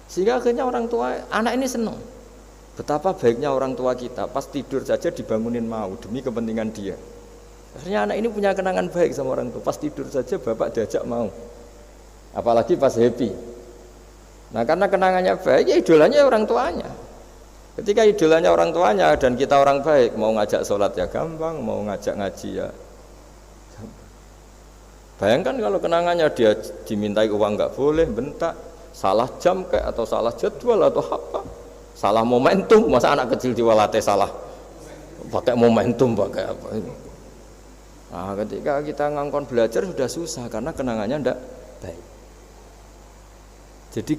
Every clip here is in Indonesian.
Sehingga akhirnya orang tua, anak ini senang. Betapa baiknya orang tua kita, pas tidur saja dibangunin mau demi kepentingan dia. Akhirnya anak ini punya kenangan baik sama orang tua, pas tidur saja bapak diajak mau. Apalagi pas happy. Nah karena kenangannya baik, ya idolanya orang tuanya. Ketika idolanya orang tuanya dan kita orang baik, mau ngajak sholat ya gampang, mau ngajak ngaji ya. Bayangkan kalau kenangannya dia dimintai uang nggak boleh, bentak, salah jam kayak atau salah jadwal atau apa, salah momentum, masa anak kecil diwalate salah pakai momentum pakai apa ini. Nah, ketika kita ngangkon belajar sudah susah karena kenangannya ndak baik. Jadi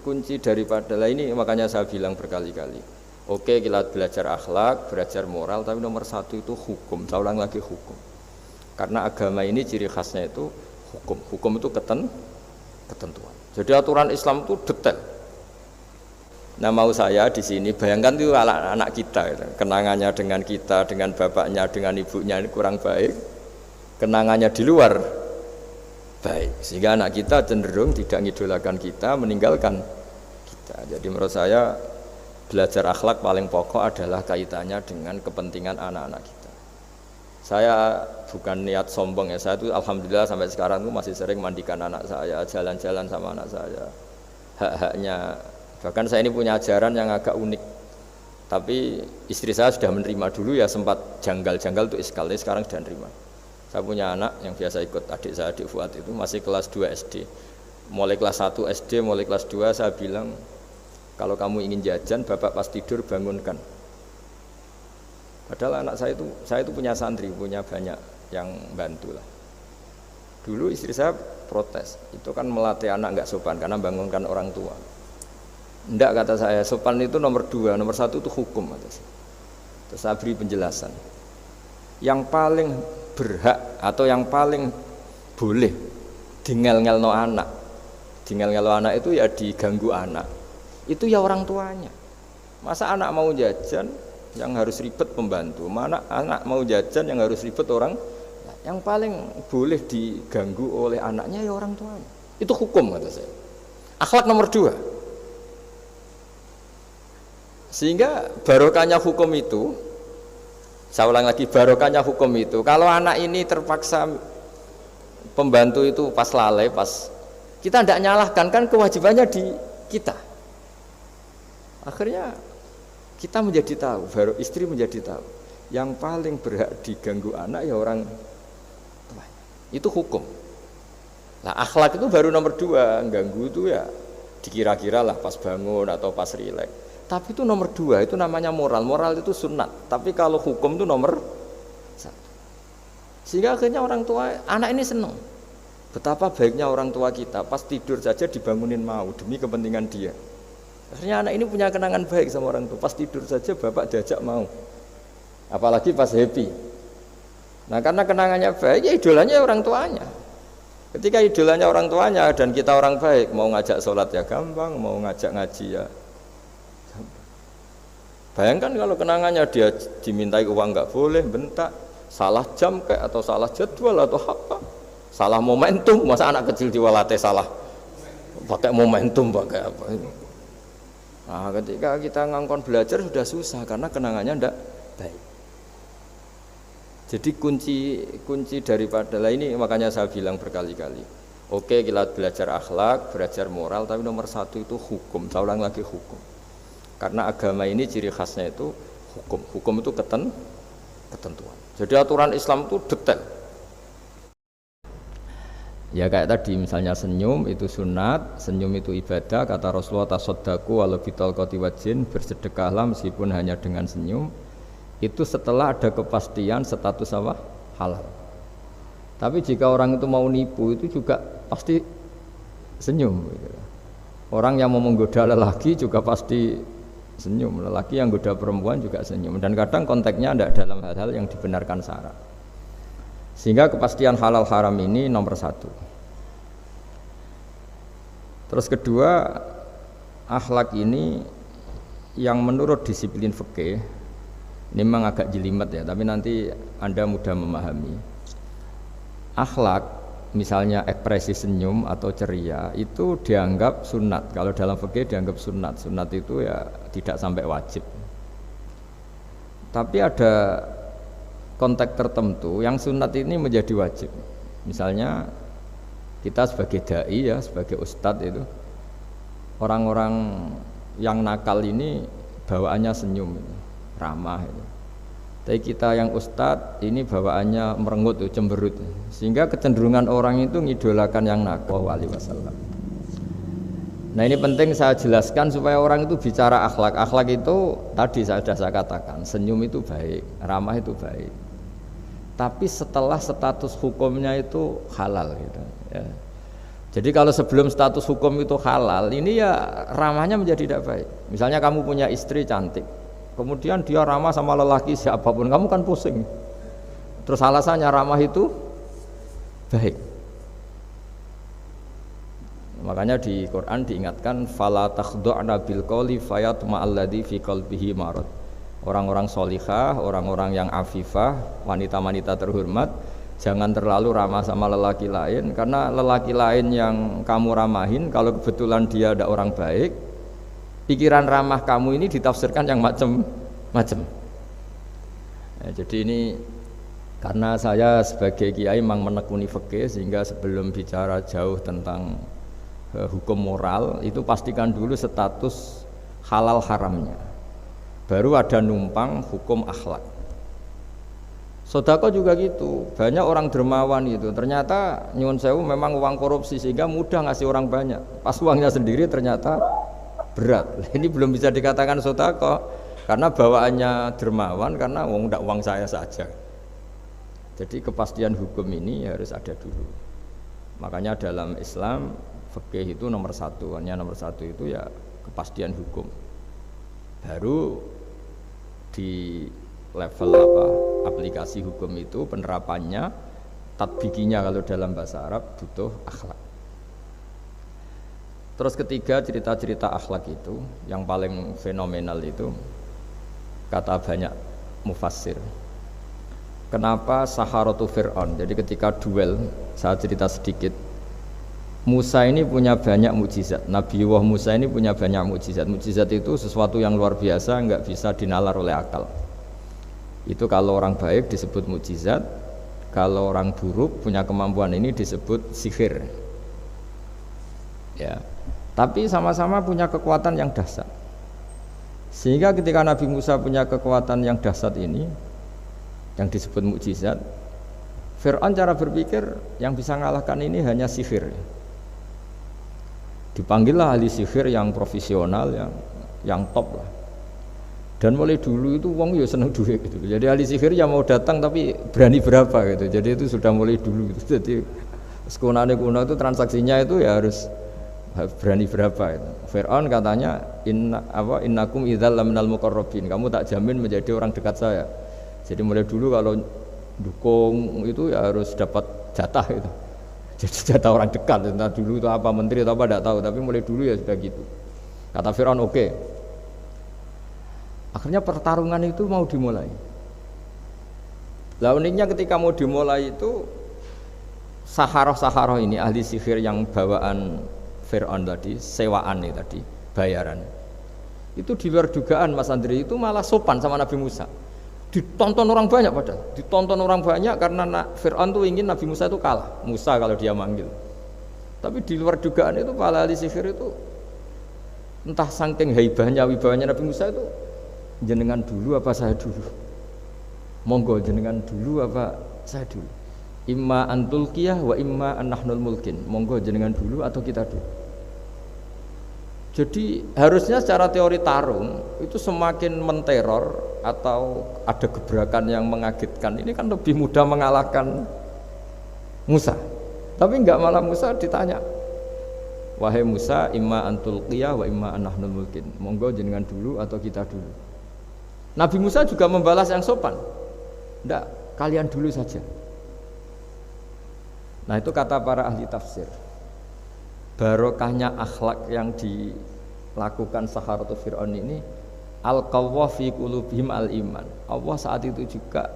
kunci daripada ini makanya saya bilang berkali-kali. Oke, kita belajar akhlak, belajar moral, tapi nomor satu itu hukum. Saya ulang lagi hukum. Karena agama ini ciri khasnya itu hukum. Hukum itu ketentuan. Jadi aturan Islam itu detail. Nah mau saya di sini bayangkan itu anak kita, gitu. Kenangannya dengan kita, dengan bapaknya, dengan ibunya ini kurang baik. Kenangannya di luar baik, sehingga anak kita cenderung tidak ngidolakan kita, meninggalkan kita. Jadi menurut saya belajar akhlak paling pokok adalah kaitannya dengan kepentingan anak-anak kita. Saya bukan niat sombong ya, saya itu alhamdulillah sampai sekarang tuh masih sering mandikan anak saya, jalan-jalan sama anak saya. Hak-haknya, bahkan saya ini punya ajaran yang agak unik. Tapi istri saya sudah menerima dulu ya, sempat janggal-janggal tuh iskal, ini sekarang sudah menerima. Saya punya anak yang biasa ikut adik saya, adik Fuad itu masih kelas 2 SD. Mulai kelas 1 SD, mulai kelas 2 saya bilang, kalau kamu ingin jajan, bapak pas tidur bangunkan. Padahal anak saya itu punya santri, punya banyak yang bantu lah. Dulu istri saya protes, itu kan melatih anak nggak sopan karena bangunkan orang tua. Enggak, kata saya, sopan itu nomor 2, nomor 1 itu hukum. Terus saya beri penjelasan. Yang paling berhak atau yang paling boleh dingel-ngelno anak itu ya diganggu anak. Itu ya orang tuanya. Masa anak mau jajan yang harus ribet pembantu, mana anak mau jajan yang harus ribet orang. Yang paling boleh diganggu oleh anaknya ya orang tuanya. Itu hukum kata saya. Akhlak nomor 2. Sehingga barokahnya hukum itu, saya ulang lagi, barokahnya hukum itu, kalau anak ini terpaksa pembantu itu pas lalai, pas kita tidak nyalahkan, kan kewajibannya di kita. Akhirnya kita menjadi tahu, baru istri menjadi tahu, yang paling berhak diganggu anak ya orang tua. Itu hukum. Nah akhlak itu baru nomor 2, ganggu itu ya dikira-kira lah pas bangun atau pas rileks. Tapi itu nomor 2, itu namanya moral. Moral itu sunat. Tapi kalau hukum itu nomor 1. Sehingga akhirnya orang tua, anak ini senang. Betapa baiknya orang tua kita, pas tidur saja dibangunin mau demi kepentingan dia. Akhirnya anak ini punya kenangan baik sama orang tua, pas tidur saja bapak diajak mau. Apalagi pas happy. Nah karena kenangannya baik, ya idolanya orang tuanya. Ketika idolanya orang tuanya dan kita orang baik, mau ngajak sholat ya gampang, mau ngajak ngaji ya. Bayangkan kalau kenangannya dia dimintai uang nggak boleh, bentak, salah jam kayak atau salah jadwal atau apa, salah momentum, masa anak kecil diwalate salah pakai momentum pakai apa ini. Nah ketika kita ngangkon belajar sudah susah karena kenangannya ndak baik. Jadi kunci daripada ini makanya saya bilang berkali-kali. Oke, kita belajar akhlak, belajar moral, tapi nomor 1 itu hukum. Saya ulang lagi hukum. Karena agama ini ciri khasnya itu hukum. Hukum itu ketentuan. Jadi aturan Islam itu detail. Ya kayak tadi misalnya senyum itu sunat, senyum itu ibadah. Kata Rasulullah tasaddaku walau bitalqati wajhin, bersedekahlah meskipun hanya dengan senyum. Itu setelah ada kepastian status apa? Halal. Tapi jika orang itu mau nipu itu juga pasti senyum. Orang yang mau menggoda lelaki juga pasti senyum, lelaki yang goda perempuan juga senyum, dan kadang konteksnya ada dalam hal-hal yang dibenarkan syarak. Sehingga kepastian halal haram ini nomor 1. Terus kedua, akhlak ini yang menurut disiplin fikih ini memang agak jelimet ya, tapi nanti Anda mudah memahami. Akhlak misalnya ekspresi senyum atau ceria itu dianggap sunat. Kalau dalam fikih dianggap sunat. Sunat itu ya tidak sampai wajib. Tapi ada konteks tertentu yang sunat ini menjadi wajib. Misalnya kita sebagai dai ya, sebagai ustadz itu orang-orang yang nakal ini bawaannya senyum, ramah itu. Tapi kita yang ustadz ini bawaannya merengut, cemberut, sehingga kecenderungan orang itu ngidolakan yang nakal. Wasallam. Nah ini penting saya jelaskan supaya orang itu bicara akhlak. Akhlak itu tadi sudah saya katakan, senyum itu baik, ramah itu baik. Tapi setelah status hukumnya itu halal gitu. Ya. Jadi kalau sebelum status hukum itu halal, ini ya ramahnya menjadi tidak baik. Misalnya kamu punya istri cantik, kemudian dia ramah sama lelaki siapapun, kamu kan pusing. Terus alasannya ramah itu baik. Makanya di Quran diingatkan fala takhdu'na bil qawli fayatma'alladzi fi qalbihi marad. Orang-orang solihah, orang-orang yang afifah, wanita-wanita terhormat, jangan terlalu ramah sama lelaki lain, karena lelaki lain yang kamu ramahin kalau kebetulan dia ada orang baik, pikiran ramah kamu ini ditafsirkan yang macam-macam. Ya, jadi ini karena saya sebagai kiai memang menekuni fikih, sehingga sebelum bicara jauh tentang hukum moral itu pastikan dulu status halal haramnya, baru ada numpang hukum akhlak. Sodako juga gitu, banyak orang dermawan itu ternyata nyuwun sewu memang uang korupsi sehingga mudah ngasih orang banyak, pas uangnya sendiri ternyata berat. Ini belum bisa dikatakan sodako karena bawaannya dermawan, karena uang saya saja. Jadi kepastian hukum ini harus ada dulu. Makanya dalam Islam fikih itu nomor satu itu ya kepastian hukum. Baru di level aplikasi hukum itu penerapannya, tatbikinya kalau dalam bahasa Arab butuh akhlak. Terus ketiga, cerita-cerita akhlak itu yang paling fenomenal itu kata banyak mufassir. Kenapa Saharatu Fir'aun? Jadi ketika duel, saya cerita sedikit. Musa ini punya banyak mukjizat. Nabiullah Musa ini punya banyak mukjizat. Mukjizat itu sesuatu yang luar biasa, enggak bisa dinalar oleh akal. Itu kalau orang baik disebut mukjizat, kalau orang buruk punya kemampuan ini disebut sihir. Ya. Tapi sama-sama punya kekuatan yang dahsyat. Sehingga ketika Nabi Musa punya kekuatan yang dahsyat ini, yang disebut mukjizat, Fir'aun cara berpikir yang bisa mengalahkan ini hanya sihir. Dipanggillah ahli sihir yang profesional, yang top lah. Dan mulai dulu itu wong ya seneng duit gitu. Jadi ahli sihir yang mau datang tapi berani berapa gitu. Jadi itu sudah mulai dulu gitu. Jadi sekunane kuno itu transaksinya itu ya harus berani berapa itu. Fir'aun katanya innakum idzal laminal muqarrabin. Kamu tak jamin menjadi orang dekat saya. Jadi mulai dulu kalau dukung itu ya harus dapat jatah itu. Jadi jatah orang dekat. Entah dulu itu apa menteri atau apa tidak tahu, tapi mulai dulu ya sudah gitu. Kata Fir'aun oke. Akhirnya pertarungan itu mau dimulai. Lah uniknya ketika mau dimulai itu Saharoh ini ahli sihir yang bawaan Fir'aun tadi, sewaan nih tadi, bayaran. Itu di luar dugaan Mas Andri, itu malah sopan sama Nabi Musa. Ditonton orang banyak padahal, ditonton orang banyak karena Fir'aun tuh ingin Nabi Musa itu kalah, Musa kalau dia manggil. Tapi di luar dugaan itu para ahli sihir itu entah saking haibahnya, wibawanya Nabi Musa itu, jenengan dulu apa saya dulu? Monggo jenengan dulu apa saya dulu? Imma antulqiyah wa imma annahnul mulkin. Monggo jenengan dulu atau kita dulu. Jadi harusnya secara teori tarung itu semakin menteror atau ada gebrakan yang mengagetkan ini kan lebih mudah mengalahkan Musa. Tapi enggak, malah Musa ditanya, wahai Musa, imma antulqiyah wa imma annahnul mulkin. Monggo jenengan dulu atau kita dulu. Nabi Musa juga membalas yang sopan. Enggak, kalian dulu saja. Nah itu kata para ahli tafsir, barokahnya akhlak yang dilakukan Saharatu Fir'aun ini, al-qawwa fi qulubihim al-iman. Allah saat itu juga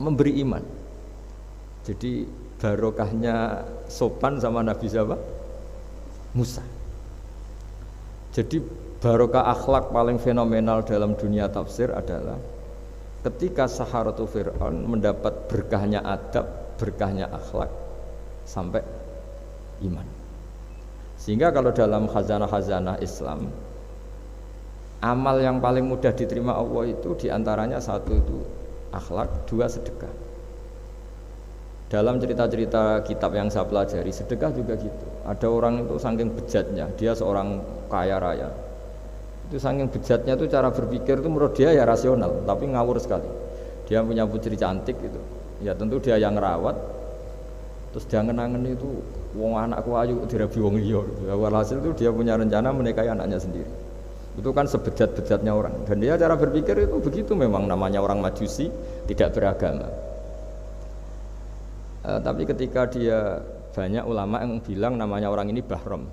memberi iman. Jadi barokahnya sopan sama Nabi siapa? Musa. Jadi barokah akhlak paling fenomenal dalam dunia tafsir adalah ketika Saharatu Fir'aun mendapat berkahnya adab, berkahnya akhlak sampai iman. Sehingga kalau dalam khazanah-khazanah Islam, amal yang paling mudah diterima Allah itu diantaranya satu itu akhlak, dua sedekah. Dalam cerita-cerita kitab yang saya pelajari, sedekah juga gitu. Ada orang itu saking bejatnya, dia seorang kaya raya. Itu saking bejatnya itu cara berpikir itu menurut dia ya rasional, tapi ngawur sekali. Dia punya putri cantik gitu. Ya tentu dia yang ngerawat. Terus dia ngenangen itu wong anakku ayu dirabi wong liya. Walhasil itu dia punya rencana menikahi anaknya sendiri. Itu kan sebejat-bejatnya orang. Dan dia cara berpikir itu begitu, memang namanya orang Majusi, tidak beragama. Tapi ketika dia banyak ulama yang bilang namanya orang ini Bahrom.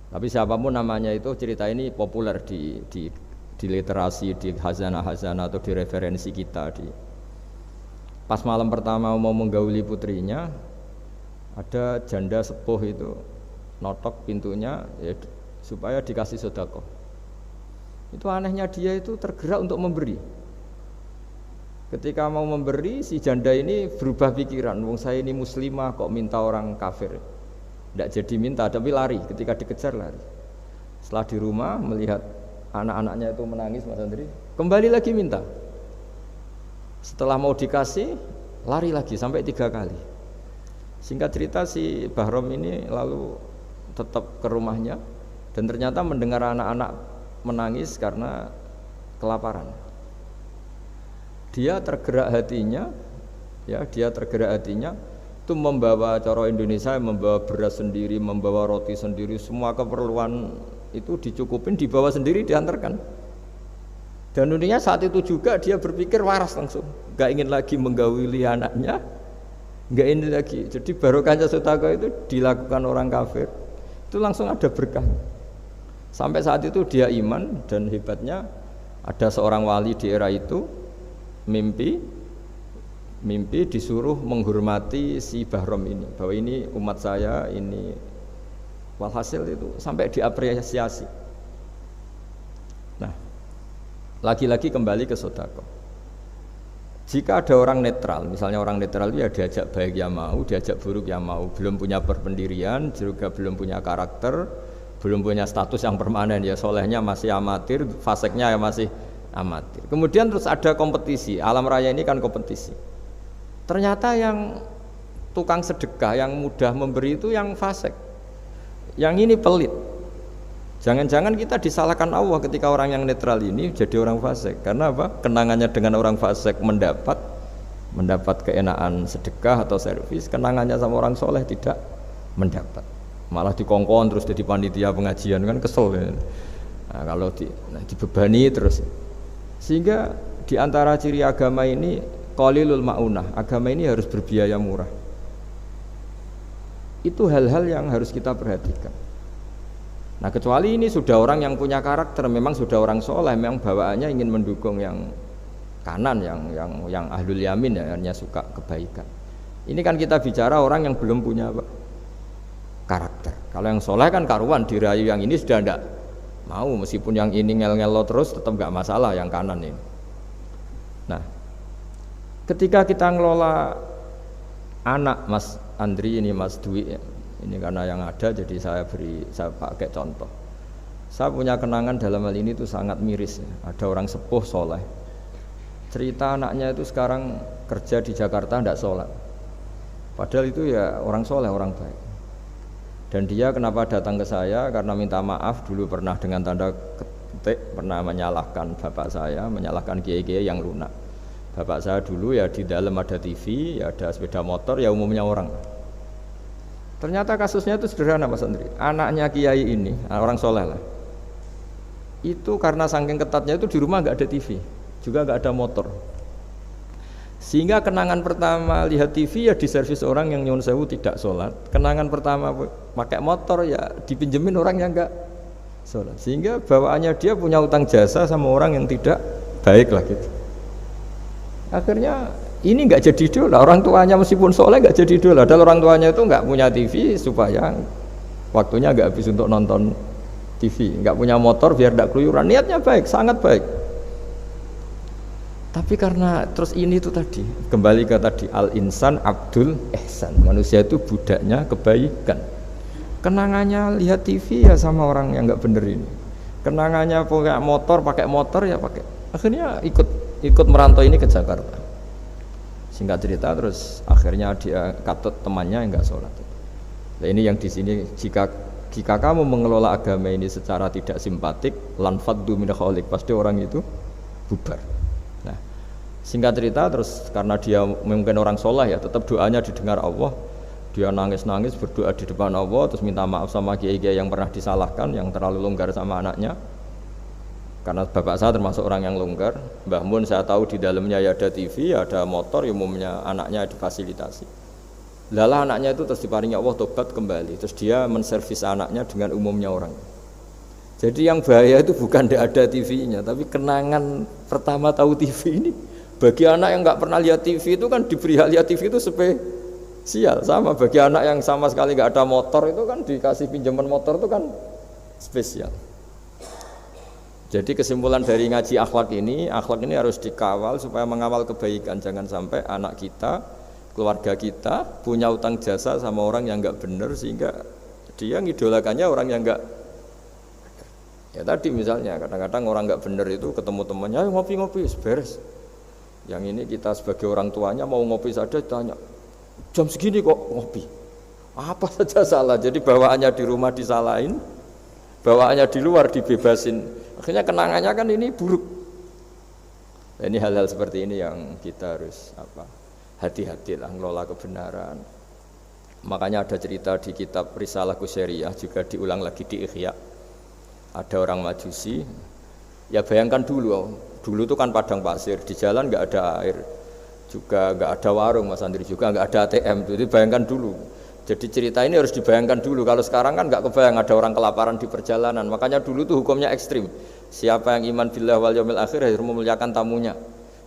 Tapi siapapun namanya itu, cerita ini populer di literasi, di khazanah-khazanah atau di referensi kita. Pas malam pertama mau menggauli putrinya, ada janda sepuh itu notok pintunya ya, supaya dikasih sedekah. Itu anehnya dia itu tergerak untuk memberi. Ketika mau memberi, si janda ini berubah pikiran, wong saya ini muslimah kok minta orang kafir. Tidak jadi minta, tapi lari, ketika dikejar lari. Setelah di rumah melihat anak-anaknya itu menangis, Mas Andri, kembali lagi minta. Setelah mau dikasih, lari lagi sampai 3 kali. Singkat cerita si Bahrom ini lalu tetap ke rumahnya dan ternyata mendengar anak-anak menangis karena kelaparan. Dia tergerak hatinya itu membawa cara Indonesia, membawa beras sendiri, membawa roti sendiri, semua keperluan itu dicukupin, dibawa sendiri, diantarkan. Dan uniknya saat itu juga dia berpikir waras langsung, gak ingin lagi menggauli anaknya, gak ingin lagi. Jadi barokahnya sedekah itu dilakukan orang kafir, itu langsung ada berkahnya. Sampai saat itu dia iman, dan hebatnya ada seorang wali di era itu mimpi disuruh menghormati si Bahrom ini, bahwa ini umat saya, ini walhasil itu sampai diapresiasi. Nah, lagi-lagi kembali ke sedekah. Jika ada orang netral, misalnya orang netral itu ya diajak baik ya mau, diajak buruk ya mau, belum punya berpendirian, juga belum punya karakter, belum punya status yang permanen, ya solehnya masih amatir, faseknya ya masih amatir. Kemudian terus ada kompetisi, alam raya ini kan kompetisi. Ternyata yang tukang sedekah, yang mudah memberi itu yang fasik, yang ini pelit. Jangan-jangan kita disalahkan Allah ketika orang yang netral ini jadi orang fasik. Karena apa? Kenangannya dengan orang fasik mendapat keenaan sedekah atau servis, kenangannya sama orang soleh tidak mendapat. Malah dikongkon terus jadi panitia pengajian, kan kesel ya. Nah, kalau dibebani terus. Sehingga di antara ciri agama ini qalilul maunah, agama ini harus berbiaya murah. Itu hal-hal yang harus kita perhatikan. Nah, kecuali ini sudah orang yang punya karakter, memang sudah orang soleh, memang bawaannya ingin mendukung yang kanan, yang ahlul yamin, ya, hanya suka kebaikan. Ini kan kita bicara orang yang belum punya karakter. Kalau yang soleh kan karuan, dirayu yang ini sudah tidak mau, meskipun yang ini ngel-ngelo terus tetap nggak masalah yang kanan ini. Nah, ketika kita ngelola anak Mas Andri ini, Mas Dwi ya, ini karena yang ada jadi saya pakai contoh. Saya punya kenangan dalam hal ini itu sangat miris ya. Ada orang sepuh soleh, cerita anaknya itu sekarang kerja di Jakarta tidak sholat, padahal itu ya orang soleh, orang baik. Dan dia kenapa datang ke saya? Karena minta maaf dulu pernah dengan tanda ketik pernah menyalahkan bapak saya, menyalahkan kiai-kiai yang lunak. Bapak saya dulu ya di dalam ada TV, ya ada sepeda motor, ya umumnya orang. Ternyata kasusnya itu sederhana Mas Andri. Anaknya kiai ini, orang soleh lah, itu karena saking ketatnya itu di rumah nggak ada TV, juga nggak ada motor. Sehingga kenangan pertama lihat TV ya di servis orang yang nyuwun sewu tidak sholat. Kenangan pertama pakai motor ya dipinjemin orang yang enggak sholat. Sehingga bawaannya dia punya utang jasa sama orang yang tidak baik lah gitu. Akhirnya ini nggak jadi idola. Orang tuanya meskipun soleh nggak jadi idola. Dan orang tuanya itu nggak punya TV supaya waktunya nggak habis untuk nonton TV, nggak punya motor biar tidak keluyuran. Niatnya baik, sangat baik. Tapi karena terus ini tuh tadi kembali ke tadi al insan abdul ihsan, manusia itu budaknya kebaikan. Kenangannya lihat TV ya sama orang yang nggak bener ini. Kenangannya pakai motor ya pakai. Akhirnya ikut merantau ini ke Jakarta. Singkat cerita terus akhirnya dia katut temannya yang nggak sholat. Nah, ini yang di sini jika kamu mengelola agama ini secara tidak simpatik, lanfaddu min khaliq, pasti orang itu bubar. Nah, singkat cerita terus karena dia mungkin orang soleh ya, tetap doanya didengar Allah. Dia nangis-nangis berdoa di depan Allah, terus minta maaf sama kiai-kiai yang pernah disalahkan, yang terlalu longgar sama anaknya. Karena bapak saya termasuk orang yang longgar. Mbah Mun saya tahu di dalamnya ya ada TV, ada motor, umumnya anaknya difasilitasi. Lalah anaknya itu terus diparingi Allah tobat kembali. Terus dia menservis anaknya dengan umumnya orang. Jadi yang bahaya itu bukan tidak ada TV-nya, tapi kenangan pertama tahu TV ini. Bagi anak yang nggak pernah lihat TV itu kan diberi hak lihat TV itu spesial. Sama bagi anak yang sama sekali nggak ada motor itu kan dikasih pinjaman motor itu kan spesial. Jadi kesimpulan dari ngaji akhlak ini harus dikawal supaya mengawal kebaikan. Jangan sampai anak kita, keluarga kita punya utang jasa sama orang yang nggak benar sehingga dia ngidolakannya orang yang nggak. Ya tadi misalnya kadang-kadang orang nggak benar itu ketemu temannya, ayo ngopi-ngopi, beres. Yang ini kita sebagai orang tuanya mau ngopi saja ditanya, jam segini kok ngopi? Apa saja salah. Jadi bawaannya di rumah disalahin, bawaannya di luar dibebasin. Akhirnya kenangannya kan ini buruk. Nah, ini hal-hal seperti ini yang kita harus hati-hatilah ngelola kebenaran. Makanya ada cerita di kitab Risalah Qusyariyah juga diulang lagi di Ihya. Ada orang Majusi. Ya bayangkan dulu itu kan padang pasir, di jalan nggak ada air, juga nggak ada warung Mas Andri, juga nggak ada ATM. Jadi bayangkan dulu. Jadi cerita ini harus dibayangkan dulu. Kalau sekarang kan nggak kebayang ada orang kelaparan di perjalanan. Makanya dulu tuh hukumnya ekstrim. Siapa yang iman billah wal yaumil akhir harus memuliakan tamunya.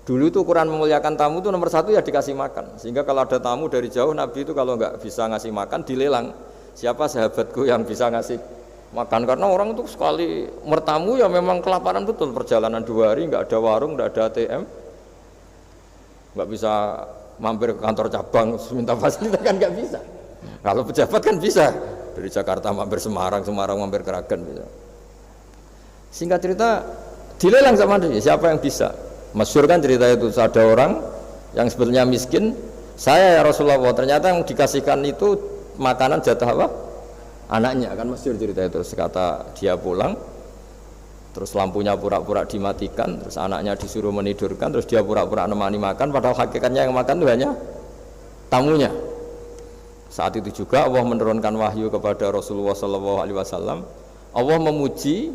Dulu tuh ukuran memuliakan tamu itu nomor satu ya dikasih makan. Sehingga kalau ada tamu dari jauh, Nabi itu kalau nggak bisa ngasih makan dilelang. Siapa sahabatku yang bisa ngasih makan? Karena orang itu sekali mertamu ya memang kelaparan betul. Perjalanan 2 hari nggak ada warung, nggak ada ATM, nggak bisa mampir ke kantor cabang minta fasilitas kan nggak bisa. Kalau pejabat kan bisa dari Jakarta mampir Semarang mampir Kragan bisa. Singkat cerita dilelang sama dia, siapa yang bisa? Masyhur kan cerita itu, ada orang yang sebetulnya miskin, saya ya Rasulullah, ternyata yang dikasihkan itu makanan jatah apa? Anaknya, kan masyhur cerita itu. Terus kata dia pulang, terus lampunya pura-pura dimatikan, terus anaknya disuruh menidurkan, terus dia pura-pura nemani makan, padahal hakikatnya yang makan itu hanya tamunya. Saat itu juga Allah menurunkan wahyu kepada Rasulullah SAW. Allah memuji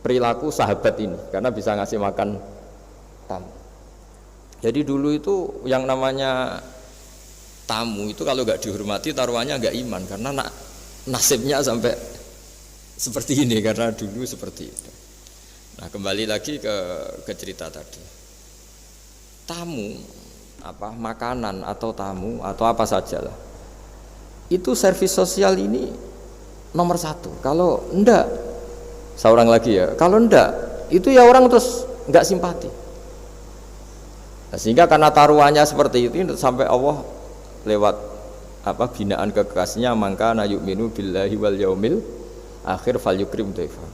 perilaku sahabat ini karena bisa ngasih makan tamu. Jadi dulu itu yang namanya tamu itu kalau nggak dihormati taruhannya nggak iman, karena nasibnya sampai seperti ini karena dulu seperti itu. Nah kembali lagi ke cerita tadi. Tamu makanan atau tamu atau apa sajalah. Itu servis sosial ini nomor 1. Kalau enggak, seorang lagi ya, kalau enggak itu ya orang terus enggak simpati. Nah, sehingga karena taruhannya seperti itu sampai Allah lewat binaan kekasihnya, maka na yu'minu billahi wal yaumil akhir falyukrim dhaifa.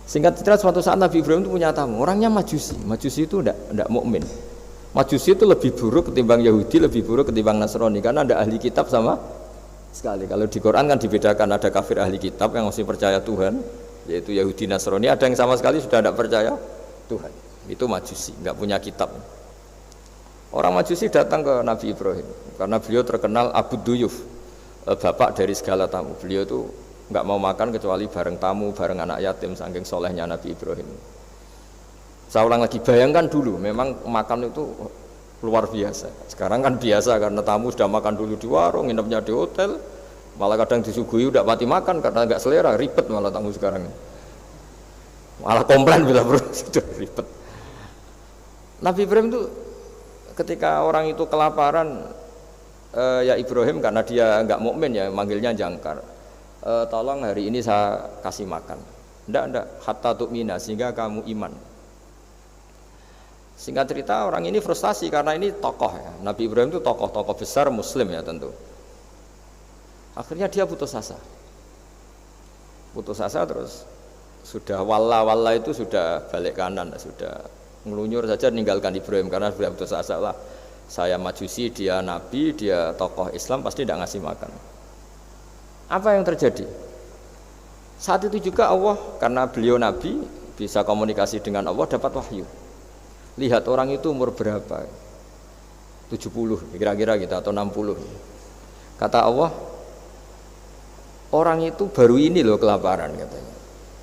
Singkat cerita suatu saat Nabi Ibrahim itu punya tamu, orangnya Majusi. Majusi itu enggak mukmin. Majusi itu lebih buruk ketimbang Yahudi, lebih buruk ketimbang Nasrani karena ada ahli kitab sama sekali. Kalau di Quran kan dibedakan, ada kafir ahli kitab yang masih percaya Tuhan, yaitu Yahudi Nasrani, ada yang sama sekali sudah tidak percaya Tuhan. Itu Majusi, nggak punya kitab. Orang Majusi datang ke Nabi Ibrahim karena beliau terkenal Abu Duyuf, bapak dari segala tamu. Beliau itu nggak mau makan kecuali bareng tamu, bareng anak yatim, saking solehnya Nabi Ibrahim. Saya ulang lagi, bayangkan dulu, memang makan itu luar biasa. Sekarang kan biasa karena tamu sudah makan dulu di warung, nginepnya di hotel, malah kadang disuguhi udah mati makan karena nggak selera, ribet malah tamu sekarang. Malah komplain bila perlu sudah ribet. Nabi Ibrahim itu ketika orang itu kelaparan, ya Ibrahim karena dia enggak mukmin ya manggilnya jangkar. Tolong hari ini saya kasih makan. Enggak, hatta tu'mina, sehingga kamu iman. Singkat cerita orang ini frustasi karena ini tokoh ya. Nabi Ibrahim itu tokoh-tokoh besar muslim ya tentu. Akhirnya dia putus asa. Putus asa terus sudah walla itu sudah balik kanan, sudah ngelunyur saja meninggalkan Ibrahim karena sudah putus asa lah. Saya majusi, dia nabi, dia tokoh Islam pasti tidak ngasih makan. Apa yang terjadi? Saat itu juga Allah karena beliau nabi bisa komunikasi dengan Allah dapat wahyu. Lihat orang itu umur berapa? 70 kira-kira gitu atau 60. Kata Allah, orang itu baru ini loh kelaparan katanya.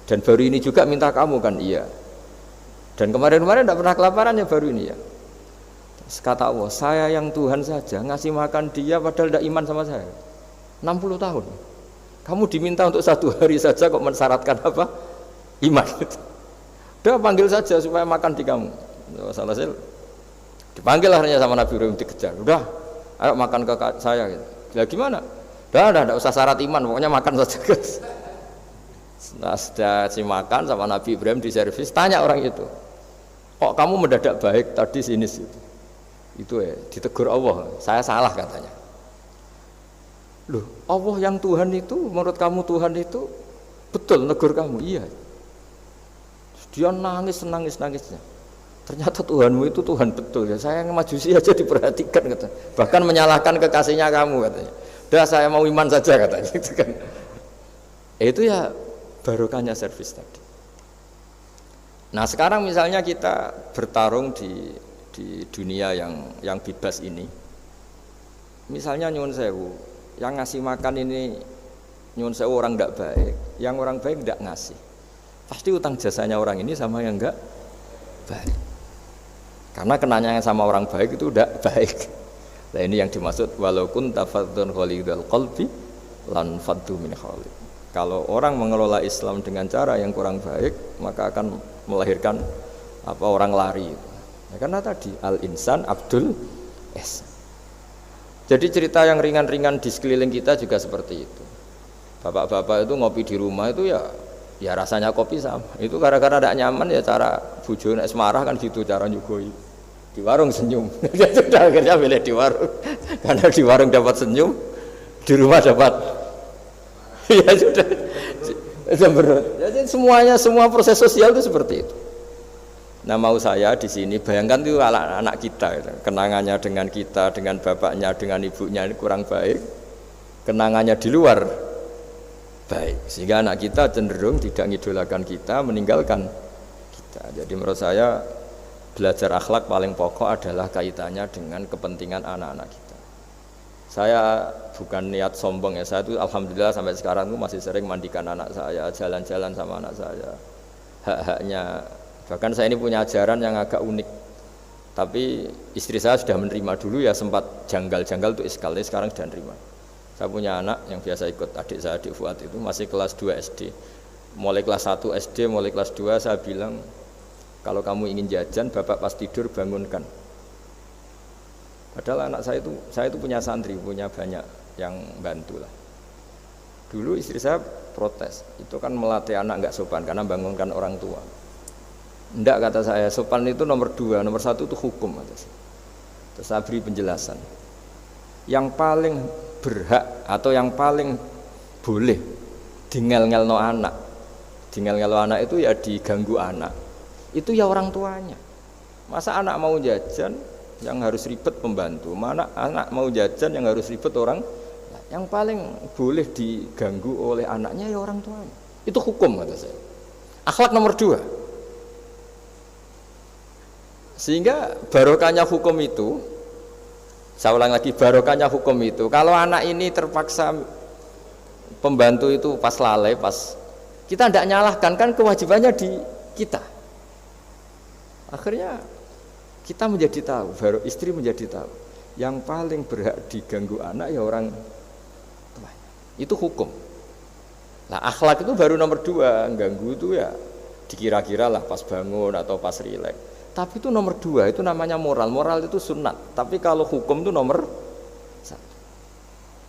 Dan baru ini juga minta kamu kan? Iya. Dan kemarin-kemarin tidak pernah kelaparan ya baru ini ya. Terus kata Allah, saya yang Tuhan saja ngasih makan dia padahal tidak iman sama saya. 60 tahun. Kamu diminta untuk 1 hari saja kok mensyaratkan apa? Iman. Udah panggil saja supaya makan di kamu. Salah hasil dipanggil akhirnya sama Nabi Ibrahim dikejar. Udah, ayo makan ke saya gitu. Ya gimana? Udah, enggak usah syarat iman, pokoknya makan saja guys. Nah, sudah si makan sama Nabi Ibrahim di servis, tanya orang itu, kok kamu mendadak baik tadi sinis itu ya, ditegur Allah, saya salah katanya. Loh, Allah yang Tuhan itu, menurut kamu Tuhan itu betul negur kamu? Iya. Dia nangis-nangisnya. Ternyata Tuhanmu itu Tuhan betul ya. Saya yang majusi aja diperhatikan katanya. Bahkan menyalahkan kekasihnya kamu katanya. Udah saya mau iman saja katanya gitu kan. Itu ya barokahnya servis tadi. Nah sekarang misalnya kita bertarung di dunia yang bebas ini. Misalnya nyuwun sewu, yang ngasih makan ini nyuwun sewu orang tidak baik, yang orang baik tidak ngasih. Pasti utang jasanya orang ini sama yang enggak baik. Karena kenanya sama orang baik itu udah baik. Nah ini yang dimaksud walaupun tafadzun khalidul qalbi lan faddu min khalid. Kalau orang mengelola Islam dengan cara yang kurang baik, maka akan melahirkan orang lari. Ya, karena tadi al insan abdul es. Jadi cerita yang ringan-ringan di sekeliling kita juga seperti itu. Bapak-bapak itu ngopi di rumah itu ya rasanya kopi sama. Itu gara-gara tidak nyaman ya cara bujone semarah kan gitu cara nyugoi. Di warung senyum. Dia sudah akhirnya milih di warung. Karena di warung dapat senyum, di rumah dapat ya sudah. Jadi semua proses sosial itu seperti itu. Nah mau saya di sini bayangkan itu anak kita gitu. Kenangannya dengan kita, dengan bapaknya, dengan ibunya ini kurang baik. Kenangannya di luar baik, sehingga anak kita cenderung tidak ngidolakan kita, meninggalkan kita. Jadi menurut saya belajar akhlak paling pokok adalah kaitannya dengan kepentingan anak-anak kita. Saya bukan niat sombong ya, saya itu alhamdulillah sampai sekarang itu masih sering mandikan anak saya, jalan-jalan sama anak saya. Hak-haknya, bahkan saya ini punya ajaran yang agak unik. Tapi istri saya sudah menerima, dulu ya sempat janggal-janggal itu iskal, sekarang sudah menerima. Saya punya anak yang biasa ikut adik saya, adik Fuad itu masih kelas 2 SD. Mulai kelas 1 SD, mulai kelas 2 saya bilang, kalau kamu ingin jajan, bapak pas tidur bangunkan. Padahal anak saya itu punya santri, punya banyak yang bantu lah. Dulu istri saya protes, itu kan melatih anak nggak sopan karena bangunkan orang tua. Enggak, kata saya, sopan itu nomor 2, nomor 1 itu hukum. Terus saya beri penjelasan. Yang paling berhak atau yang paling boleh dingel-ngelno anak, dingel-ngelno anak itu ya diganggu anak. Itu ya orang tuanya. Masa anak mau jajan yang harus ribet pembantu, mana anak mau jajan yang harus ribet orang. Yang paling boleh diganggu oleh anaknya ya orang tuanya. Itu hukum kata saya. Akhlak nomor 2. Sehingga barokahnya hukum itu, saya ulang lagi, barokahnya hukum itu, kalau anak ini terpaksa pembantu itu pas lalai, pas kita tidak nyalahkan, kan kewajibannya di kita. Akhirnya kita menjadi tahu, baru istri menjadi tahu, yang paling berhak diganggu anak ya orang tuanya. Itu hukum. Nah akhlak itu baru nomor 2, ganggu itu ya dikira-kira lah pas bangun atau pas rileks. Tapi itu nomor 2, itu namanya moral. Moral itu sunat. Tapi kalau hukum itu nomor 1.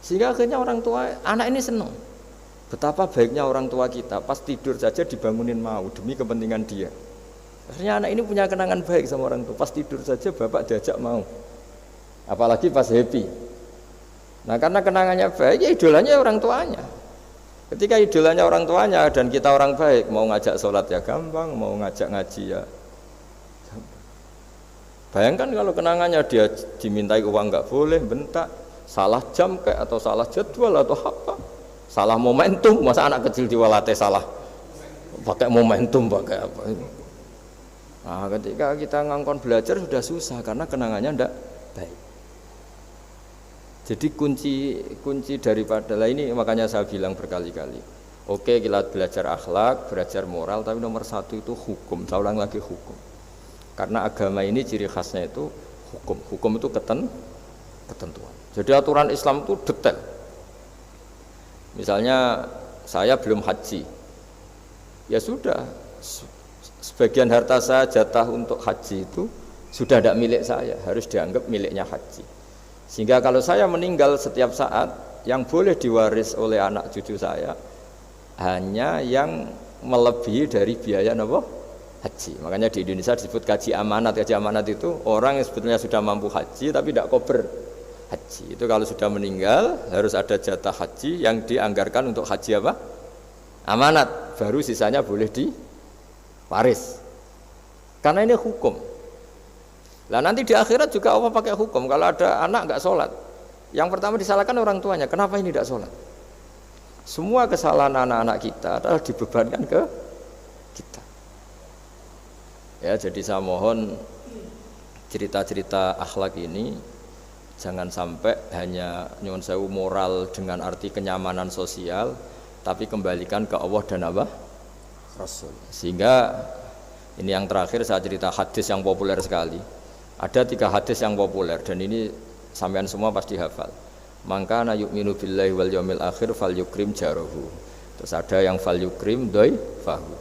Sehingga akhirnya orang tua, anak ini senang. Betapa baiknya orang tua kita, pas tidur saja dibangunin mau demi kepentingan dia. Akhirnya anak ini punya kenangan baik sama orang tua. Pas tidur saja bapak diajak mau. Apalagi pas happy. Nah karena kenangannya baik, ya idolanya orang tuanya. Ketika idolanya orang tuanya dan kita orang baik, mau ngajak sholat ya gampang, mau ngajak ngaji ya gampang. Bayangkan kalau kenangannya dia dimintai uang nggak boleh, bentak, salah jam kayak atau salah jadwal atau apa, salah momentum, masa anak kecil diwalate salah pakai momentum pakai apa itu. Nah ketika kita ngangkon belajar sudah susah karena kenangannya ndak baik. Jadi kunci daripada ini makanya saya bilang berkali-kali. Oke, kita belajar akhlak, belajar moral, tapi nomor 1 itu hukum. Saya ulang lagi hukum. Karena agama ini ciri khasnya itu hukum. Hukum itu ketentuan. Jadi aturan Islam itu detail. Misalnya saya belum haji. Ya sudah, sebagian harta saya jatah untuk haji itu sudah tidak milik saya, harus dianggap miliknya haji. Sehingga kalau saya meninggal setiap saat, yang boleh diwaris oleh anak cucu saya hanya yang melebihi dari biaya haji. Makanya di Indonesia disebut kaji amanat. Kaji amanat itu orang yang sebetulnya sudah mampu haji tapi tidak kober haji. Itu kalau sudah meninggal harus ada jatah haji yang dianggarkan untuk haji apa? Amanat. Baru sisanya boleh diwaris. Karena ini hukum. Lah nanti di akhirat juga Allah pakai hukum. Kalau ada anak nggak sholat, yang pertama disalahkan orang tuanya. Kenapa ini tidak sholat? Semua kesalahan anak-anak kita adalah dibebankan ke kita. Ya, jadi saya mohon cerita-cerita akhlak ini jangan sampai hanya nyuwun sewu moral dengan arti kenyamanan sosial, tapi kembalikan ke Allah dan apa? Rasul. Sehingga ini yang terakhir saya cerita hadis yang populer sekali. Ada 3 hadis yang populer dan ini sampean semua pasti hafal. Maka na yu'minu billahi wal yaumil akhir falyukrim jarahu. Terus ada yang falyukrim dhaifahu.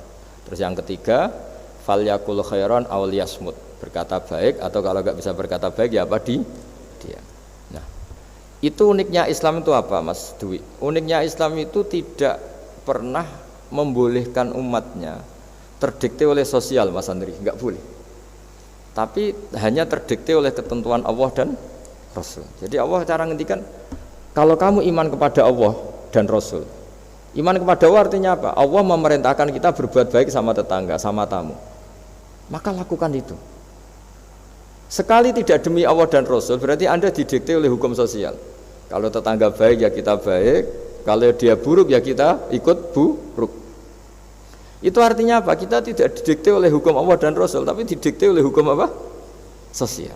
Terus yang ketiga falyakul khairan aw liyasmut. Berkata baik atau kalau enggak bisa berkata baik ya apa diam. Nah, itu uniknya Islam itu apa Mas Dwi? Uniknya Islam itu tidak pernah membolehkan umatnya terdikte oleh sosial Mas Andri, enggak boleh. Tapi hanya terdikte oleh ketentuan Allah dan Rasul. Jadi Allah cara ngendikan, kalau kamu iman kepada Allah dan Rasul, iman kepada Allah artinya apa? Allah memerintahkan kita berbuat baik sama tetangga, sama tamu, maka lakukan itu. Sekali tidak demi Allah dan Rasul, berarti Anda didikte oleh hukum sosial. Kalau tetangga baik ya kita baik, kalau dia buruk ya kita ikut buruk. Itu artinya apa? Kita tidak didikte oleh hukum Allah dan Rasul, tapi didikte oleh hukum apa? Sosial.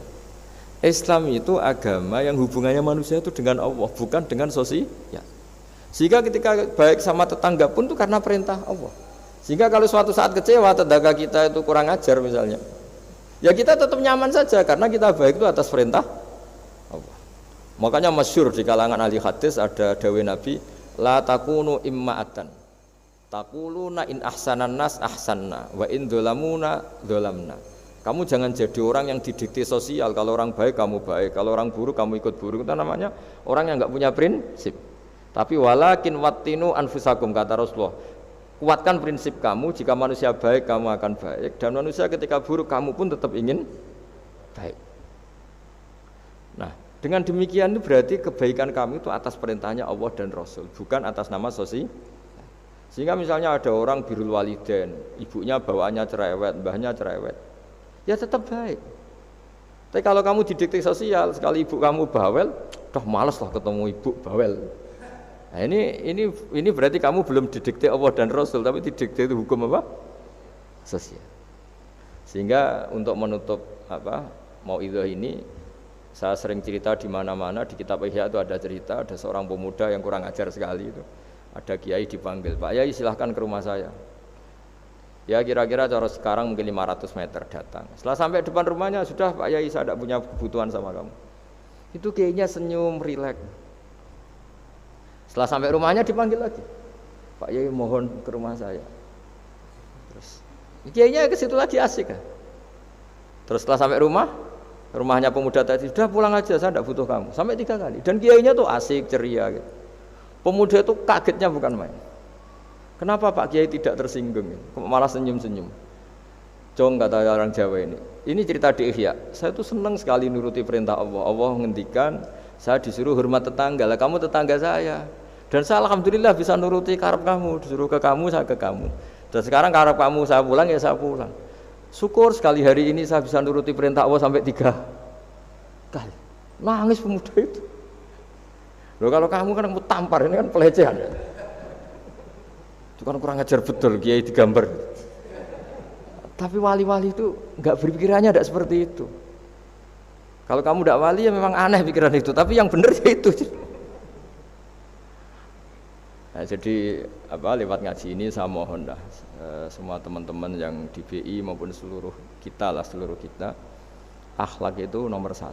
Islam itu agama yang hubungannya manusia itu dengan Allah, bukan dengan sosial. Sehingga ketika baik sama tetangga pun itu karena perintah Allah. Sehingga kalau suatu saat kecewa tetangga kita itu kurang ajar misalnya, ya kita tetap nyaman saja karena kita baik itu atas perintah Allah. Makanya masyhur di kalangan ahli hadis ada dawuh Nabi, la takunu imma'atan. Taquluna in ahsanan nas ahsanna wa in dzalamuna dzalamna. Kamu jangan jadi orang yang didikte sosial. Kalau orang baik kamu baik, kalau orang buruk kamu ikut buruk. Itu namanya orang yang enggak punya prinsip. Tapi walakin wattinu anfusakum, kata Rasulullah. Kuatkan prinsip kamu, jika manusia baik kamu akan baik, dan manusia ketika buruk kamu pun tetap ingin baik. Nah, dengan demikian itu berarti kebaikan kamu itu atas perintahnya Allah dan Rasul, bukan atas nama sosial. Sehingga misalnya ada orang birrul walidain, ibunya bawaannya cerewet, mbahnya cerewet, ya tetap baik. Tapi kalau kamu didikte sosial, sekali ibu kamu bawel, dah malas lah ketemu ibu bawel. Nah, ini berarti kamu belum didikte Allah dan Rasul, tapi didikte itu hukum apa? Sosial. Sehingga untuk menutup mauidhah ini, saya sering cerita di mana-mana di kitab Ihya itu ada cerita, ada seorang pemuda yang kurang ajar sekali itu. Ada kiai dipanggil, Pak Yai silahkan ke rumah saya. Ya kira-kira cara sekarang mungkin 500 meter datang. Setelah sampai depan rumahnya, sudah Pak Yai saya tidak punya kebutuhan sama kamu. Itu kiainya senyum, rileks. Setelah sampai rumahnya dipanggil lagi, Pak Yai mohon ke rumah saya. Terus kiainya ke situ lagi asik kan. Terus setelah sampai rumahnya pemuda tadi, sudah pulang aja, saya tidak butuh kamu. Sampai 3 kali. Dan kiainya tuh asik, ceria gitu. Pemuda itu kagetnya bukan main. Kenapa Pak Kiai tidak tersinggung? Malah senyum-senyum. Jong, kata orang Jawa ini. Ini cerita di Ihya. Saya tuh senang sekali nuruti perintah Allah. Allah ngendikan, saya disuruh hormat tetangga. Lah kamu tetangga saya. Dan saya alhamdulillah bisa nuruti karep kamu. Disuruh ke kamu, saya ke kamu. Dan sekarang karep kamu saya pulang, ya saya pulang. Syukur sekali hari ini saya bisa nuruti perintah Allah sampai 3 kali. Nangis pemuda itu. Loh, kalau kamu kan mau tampar, ini kan pelecehan. Itu kan kurang ajar betul, kiai digambar. Tapi wali-wali itu enggak berpikirannya tidak seperti itu. Kalau kamu tidak wali ya memang aneh pikiran itu, tapi yang benar ya itu. Nah, jadi lewat ngaji ini saya mohon dah semua teman-teman yang di BI maupun seluruh kita, akhlak itu nomor 1.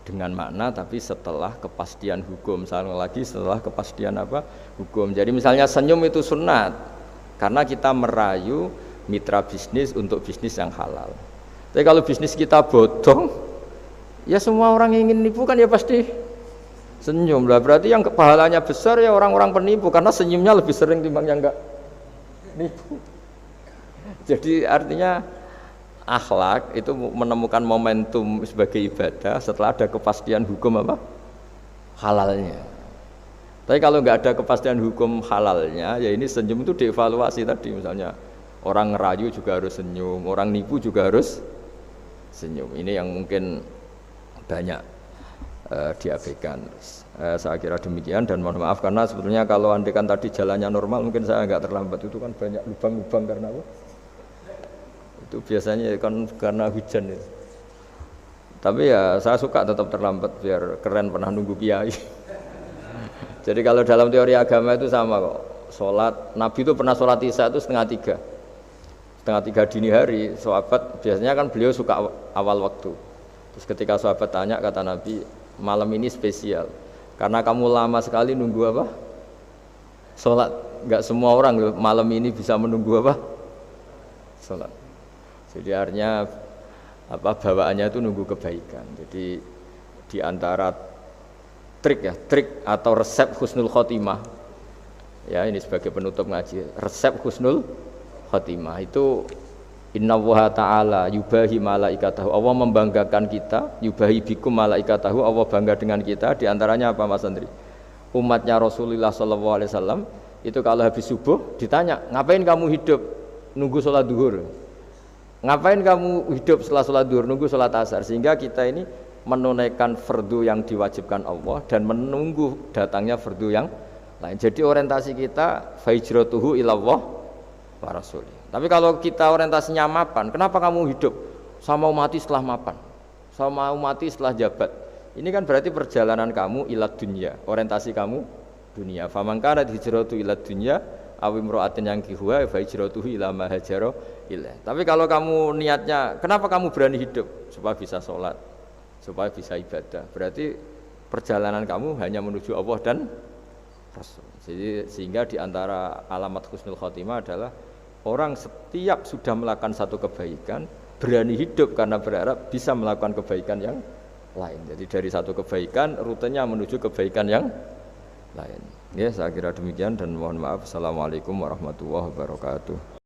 Dengan makna tapi setelah kepastian hukum, setelah kepastian hukum. Jadi misalnya senyum itu sunat karena kita merayu mitra bisnis untuk bisnis yang halal. Tapi kalau bisnis kita bodong, ya semua orang yang ingin nipu kan ya pasti senyum lah. Berarti yang pahalanya besar ya orang-orang penipu karena senyumnya lebih sering timbang yang enggak nipu. Jadi artinya akhlak itu menemukan momentum sebagai ibadah setelah ada kepastian hukum halalnya. Tapi kalau nggak ada kepastian hukum halalnya, ya ini senyum itu dievaluasi tadi. Misalnya orang ngerayu juga harus senyum, orang nipu juga harus senyum. Ini yang mungkin banyak diabaikan. Saya kira demikian dan mohon maaf karena sebetulnya kalau andekan tadi jalannya normal mungkin saya nggak terlambat. Itu kan banyak lubang-lubang karena itu biasanya kan karena hujan itu. Tapi ya saya suka tetap terlambat biar keren pernah nunggu kiai. Jadi kalau dalam teori agama itu sama kok. Sholat Nabi itu pernah sholat isya itu setengah 3 dini hari. Sahabat biasanya kan beliau suka awal waktu. Terus ketika sahabat tanya kata Nabi, malam ini spesial karena kamu lama sekali nunggu sholat. Nggak semua orang malam ini bisa menunggu sholat. Jadi artinya bawaannya itu nunggu kebaikan. Jadi di antara trik atau resep husnul khotimah, ya ini sebagai penutup ngaji, resep husnul khotimah itu innallaha ta'ala yubahi malaikatahu, Allah membanggakan kita, yubahi bikum malaikatahu, Allah bangga dengan kita. Di antaranya apa Mas Andri? Umatnya Rasulullah SAW itu kalau habis subuh ditanya, ngapain kamu hidup nunggu sholat duhur? Ngapain kamu hidup setelah sholat duhur nunggu sholat asar? Sehingga kita ini menunaikan fardu yang diwajibkan Allah dan menunggu datangnya fardu yang lain. Jadi orientasi kita fahijratuhu ilallah wa rasulih. Tapi kalau kita orientasinya mapan, kenapa kamu hidup? Saya mau mati setelah mapan, saya mau mati setelah jabat. Ini kan berarti perjalanan kamu ilad dunya, orientasi kamu dunia. Faman kana hijratu ilad dunya aw imra'atin yankihuha fa hijratuhu ila ma hajara ilaih. Tapi kalau kamu niatnya, kenapa kamu berani hidup? Supaya bisa sholat, supaya bisa ibadah. Berarti perjalanan kamu hanya menuju Allah dan Rasul. Jadi sehingga di antara alamat husnul khotimah adalah orang setiap sudah melakukan satu kebaikan berani hidup karena berharap bisa melakukan kebaikan yang lain. Jadi dari satu kebaikan rutenya menuju kebaikan yang lain. Ya, saya kira demikian dan mohon maaf. Assalamualaikum warahmatullahi wabarakatuh.